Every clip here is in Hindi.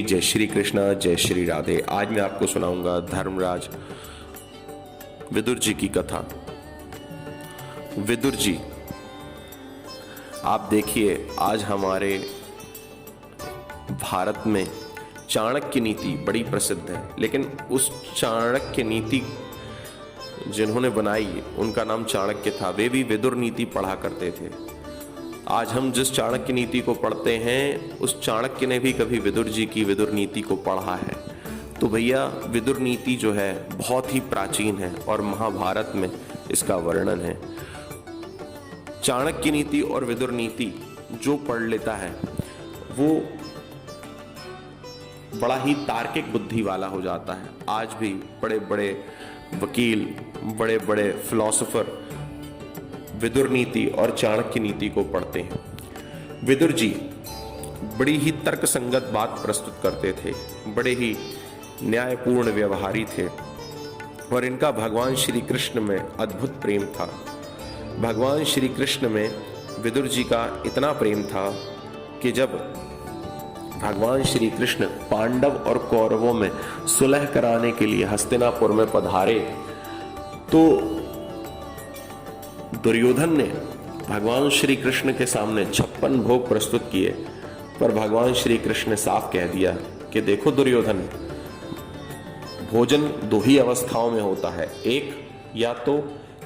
जय श्री कृष्णा, जय श्री राधे। आज मैं आपको सुनाऊंगा धर्मराज विदुर जी की कथा। विदुर जी, आप देखिए, आज हमारे भारत में चाणक्य नीति बड़ी प्रसिद्ध है, लेकिन उस चाणक्य नीति जिन्होंने बनाई उनका नाम चाणक्य था। वे भी विदुर नीति पढ़ा करते थे। आज हम जिस चाणक्य नीति को पढ़ते हैं, उस चाणक्य ने भी कभी विदुर जी की विदुर नीति को पढ़ा है। तो भैया, विदुर नीति जो है बहुत ही प्राचीन है और महाभारत में इसका वर्णन है। चाणक्य नीति और विदुर नीति जो पढ़ लेता है वो बड़ा ही तार्किक बुद्धि वाला हो जाता है। आज भी बड़े बड़े वकील, बड़े बड़े फिलोसोफर विदुर नीति और चाणक्य नीति को पढ़ते हैं। विदुर जी बड़ी ही तर्कसंगत बात प्रस्तुत करते थे, बड़े ही न्यायपूर्ण व्यवहारी थे और इनका भगवान श्री कृष्ण में अद्भुत प्रेम था। भगवान श्री कृष्ण में विदुर जी का इतना प्रेम था कि जब भगवान श्री कृष्ण पांडव और कौरवों में सुलह कराने के लिए हस्तिनापुर में पधारे तो दुर्योधन ने भगवान श्री कृष्ण के सामने 56 भोग प्रस्तुत किए, पर भगवान श्री कृष्ण ने साफ कह दिया कि देखो दुर्योधन, भोजन दो ही अवस्थाओं में होता है। एक, या तो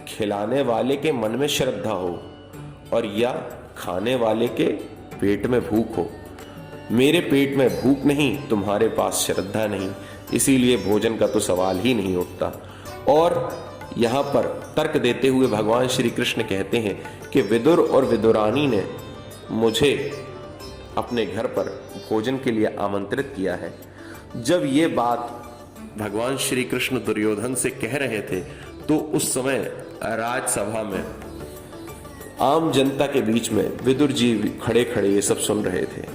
खिलाने वाले के मन में श्रद्धा हो और या खाने वाले के पेट में भूख हो। मेरे पेट में भूख नहीं, तुम्हारे पास श्रद्धा नहीं, इसीलिए भोजन का तो सवाल ही नहीं उठता। और यहाँ पर तर्क देते हुए भगवान श्री कृष्ण कहते हैं कि विदुर और विदुरानी ने मुझे अपने घर पर भोजन के लिए आमंत्रित किया है। जब ये बात भगवान श्री कृष्ण दुर्योधन से कह रहे थे तो उस समय राजसभा में आम जनता के बीच में विदुर जी खड़े खड़े ये सब सुन रहे थे।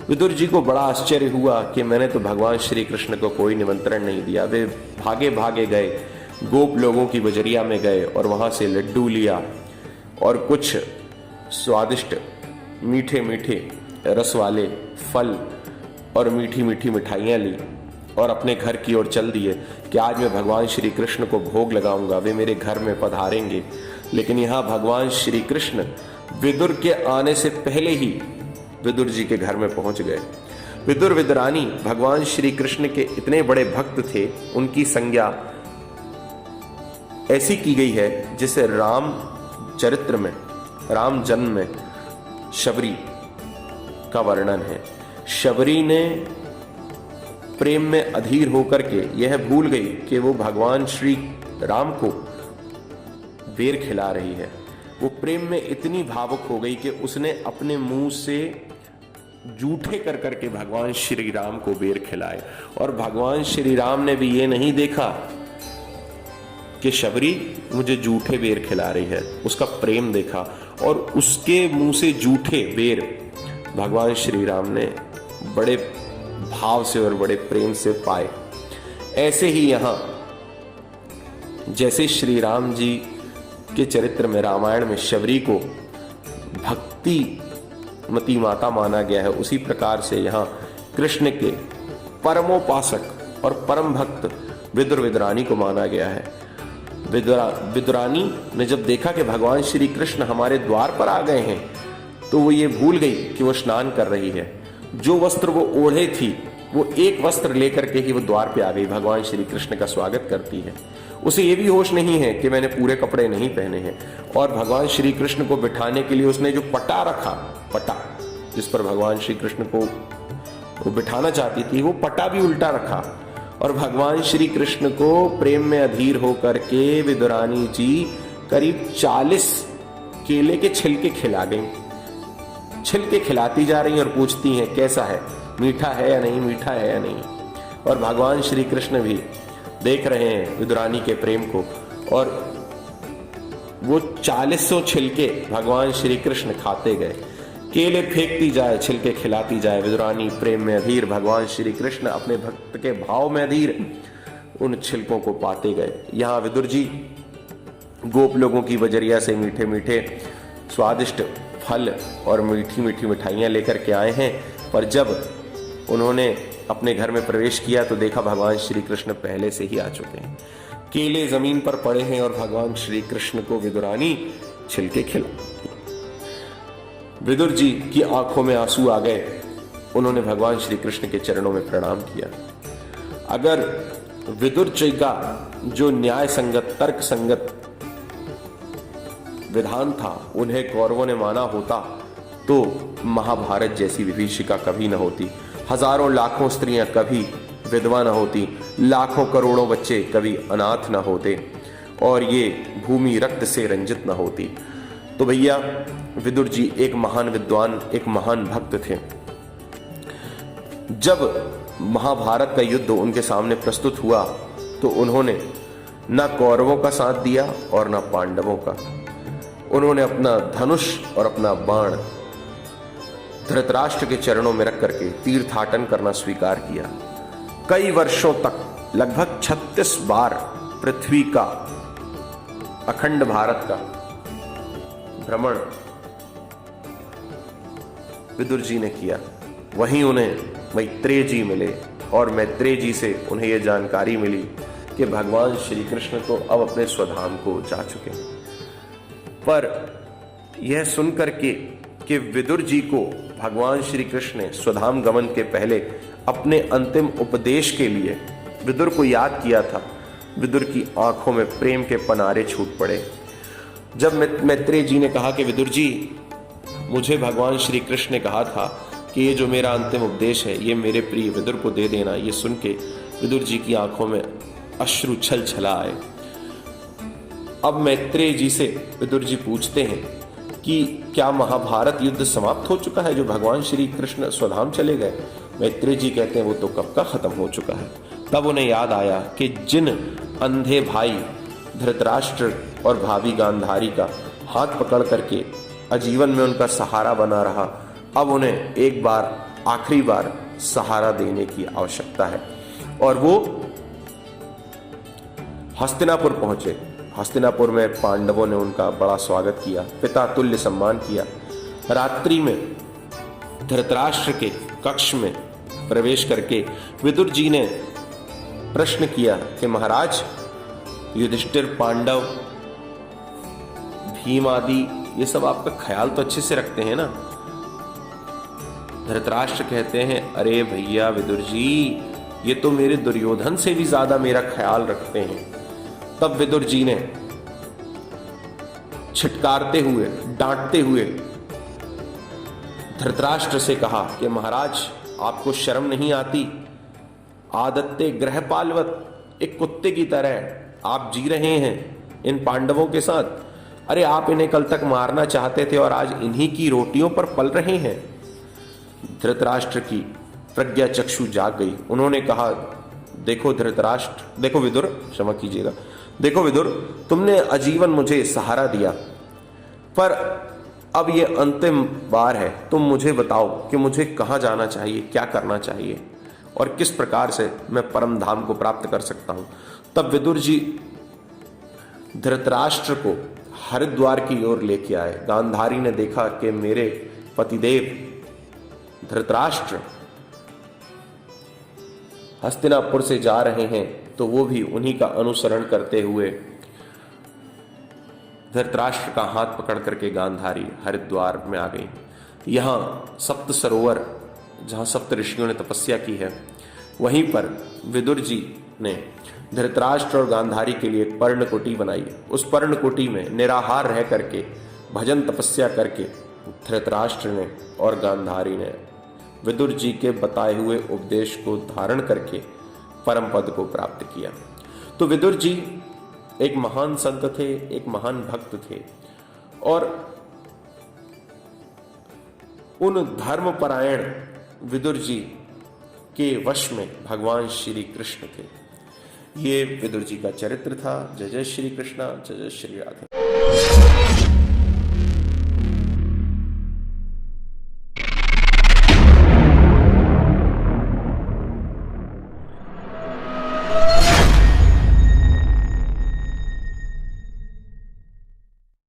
विदुर जी को बड़ा आश्चर्य हुआ कि मैंने तो भगवान श्री कृष्ण को कोई निमंत्रण नहीं दिया। वे भागे भागे गए, गोप लोगों की बजरिया में गए और वहां से लड्डू लिया और कुछ स्वादिष्ट मीठे मीठे रस वाले फल और मीठी मीठी मिठाइयाँ ली और अपने घर की ओर चल दिए कि आज मैं भगवान श्री कृष्ण को भोग लगाऊंगा, वे मेरे घर में पधारेंगे। लेकिन यहाँ भगवान श्री कृष्ण विदुर के आने से पहले ही विदुर जी के घर में पहुंच गए। विदुर विदुरानी भगवान श्री कृष्ण के इतने बड़े भक्त थे, उनकी संज्ञा ऐसी की गई है जिसे राम चरित्र में, राम जन्म में शबरी का वर्णन है। शबरी ने प्रेम में अधीर होकर के यह भूल गई कि वो भगवान श्री राम को बेर खिला रही है। वो प्रेम में इतनी भावुक हो गई कि उसने अपने मुंह से जूठे कर करके भगवान श्री राम को बेर खिलाए और भगवान श्री राम ने भी ये नहीं देखा कि शबरी मुझे जूठे बेर खिला रही है, उसका प्रेम देखा और उसके मुंह से जूठे बेर भगवान श्री राम ने बड़े भाव से और बड़े प्रेम से पाए। ऐसे ही यहां जैसे श्री राम जी के चरित्र में, रामायण में शबरी को भक्ति मती माता माना गया है, उसी प्रकार से यहाँ कृष्ण के परमोपासक और परम भक्त विदुर विदुरानी को माना गया है। विदुरानी ने जब देखा कि भगवान श्री कृष्ण हमारे द्वार पर आ गए हैं तो वो ये भूल गई कि वो स्नान कर रही है। जो वस्त्र वो ओढ़े थी वो एक वस्त्र लेकर के ही वो द्वार पे आ गई, भगवान श्री कृष्ण का स्वागत करती है। उसे ये भी होश नहीं है कि मैंने पूरे कपड़े नहीं पहने हैं। और भगवान श्री कृष्ण को बिठाने के लिए उसने जो पटा रखा, पटा जिस पर भगवान श्री कृष्ण को वो बिठाना चाहती थी, वो पटा भी उल्टा रखा और भगवान श्री कृष्ण को प्रेम में अधीर होकर के विदुरानी जी करीब 40 केले के छिलके खिला गई। छिलके खिलाती जा रही और पूछती हैं कैसा है, मीठा है या नहीं, मीठा है या नहीं। और भगवान श्री कृष्ण भी देख रहे हैं विदुरानी के प्रेम को और वो 40 छिलके भगवान श्री कृष्ण खाते गए। केले फेंकती जाए, छिलके खिलाती जाए, विदुरानी प्रेम में अधीर, भगवान श्री कृष्ण अपने भक्त के भाव में अधीर उन छिलकों को पाते गए। यहाँ विदुर जी गोप लोगों की बजरिया से मीठे मीठे स्वादिष्ट फल और मीठी मीठी मिठाइयाँ लेकर के आए हैं, पर जब उन्होंने अपने घर में प्रवेश किया तो देखा भगवान श्री कृष्ण पहले से ही आ चुके हैं। केले जमीन पर पड़े हैं और भगवान श्री कृष्ण को विदुरानी छिलके खिला। विदुर जी की आंखों में आंसू आ गए। उन्होंने भगवान श्री कृष्ण के चरणों में प्रणाम किया। अगर विदुर जी का जो न्याय संगत, तर्क संगत विधान था उन्हें कौरवों ने माना होता तो महाभारत जैसी विभीषिका कभी न होती, हजारों लाखों स्त्रियां कभी विधवा न होती, लाखों करोड़ों बच्चे कभी अनाथ न होते और ये भूमि रक्त से रंजित न होती। तो भैया विदुर जी एक महान विद्वान, एक महान भक्त थे। जब महाभारत का युद्ध उनके सामने प्रस्तुत हुआ तो उन्होंने न कौरवों का साथ दिया और न पांडवों का। उन्होंने अपना धनुष और अपना बाण धृतराष्ट्र के चरणों में रख करके तीर्थाटन करना स्वीकार किया। कई वर्षों तक लगभग 36 बार पृथ्वी का, अखंड भारत का भ्रमण विदुर जी ने किया। वहीं उन्हें मैत्रेय जी मिले और मैत्रेय जी से उन्हें यह जानकारी मिली कि भगवान श्री कृष्ण तो अब अपने स्वधाम को जा चुके हैं। पर यह सुनकर के कि विदुर जी को भगवान श्री कृष्ण ने स्वधाम गमन के पहले अपने अंतिम उपदेश के लिए विदुर को याद किया था, विदुर की आंखों में प्रेम के पनारे छूट पड़े। जब मैत्रेय जी ने कहा कि विदुर जी, मुझे भगवान श्री कृष्ण ने कहा था कि ये जो मेरा अंतिम उपदेश है ये मेरे प्रिय विदुर को दे देना, ये सुन के विदुर जी की आंखों में अश्रु छल छला आए। अब मैत्रेय जी से विदुर जी पूछते हैं कि क्या महाभारत युद्ध समाप्त हो चुका है जो भगवान श्री कृष्ण स्वधाम चले गए? मैत्रेय जी कहते हैं वो तो कब का खत्म हो चुका है। तब उन्हें याद आया कि जिन अंधे भाई धृतराष्ट्र और भाभी गांधारी का हाथ पकड़ करके आजीवन में उनका सहारा बना रहा, अब उन्हें एक बार, आखिरी बार सहारा देने की आवश्यकता है। और वो हस्तिनापुर पहुंचे। हस्तिनापुर में पांडवों ने उनका बड़ा स्वागत किया, पिता तुल्य सम्मान किया। रात्रि में धृतराष्ट्र के कक्ष में प्रवेश करके विदुर जी ने प्रश्न किया कि महाराज, युधिष्ठिर, पांडव, भीम आदि ये सब आपका ख्याल तो अच्छे से रखते हैं ना? धृतराष्ट्र कहते हैं, अरे भैया विदुर जी, ये तो मेरे दुर्योधन से भी ज्यादा मेरा ख्याल रखते हैं। तब विदुर जी ने छिटकारते हुए, डांटते हुए धृतराष्ट्र से कहा कि महाराज, आपको शर्म नहीं आती? आदत्ते गृहपालवत, एक कुत्ते की तरह आप जी रहे हैं इन पांडवों के साथ। अरे आप इन्हें कल तक मारना चाहते थे और आज इन्हीं की रोटियों पर पल रहे हैं। धृतराष्ट्र की प्रज्ञा चक्षु जाग गई। उन्होंने कहा, देखो धृतराष्ट्र, देखो विदुर, क्षमा कीजिएगा, देखो विदुर, तुमने आजीवन मुझे सहारा दिया, पर अब ये अंतिम बार है। तुम मुझे बताओ कि मुझे कहाँ जाना चाहिए, क्या करना चाहिए और किस प्रकार से मैं परम धाम को प्राप्त कर सकता हूं। तब विदुर जी धृतराष्ट्र को हरिद्वार की ओर लेके आए। गांधारी ने देखा कि मेरे पतिदेव धृतराष्ट्र हस्तिनापुर से जा रहे हैं, तो वो भी उन्हीं का अनुसरण करते हुए धृतराष्ट्र का हाथ पकड़ करके गांधारी हरिद्वार में आ गई। यहां सप्त सरोवर, जहां सप्त ऋषियों ने तपस्या की है, वहीं पर विदुर जी ने धृतराष्ट्र और गांधारी के लिए एक पर्णकुटी बनाई। उस पर्णकुटी में निराहार रह करके, भजन तपस्या करके धृतराष्ट्र ने और गांधारी ने विदुर जी के बताए हुए उपदेश को धारण करके परम पद को प्राप्त किया। तो विदुर जी एक महान संत थे, एक महान भक्त थे और उन धर्मपरायण विदुर जी के वश में भगवान श्री कृष्ण थे। ये विदुर जी का चरित्र था। जय जय श्री कृष्णा, जय जय श्री राधे।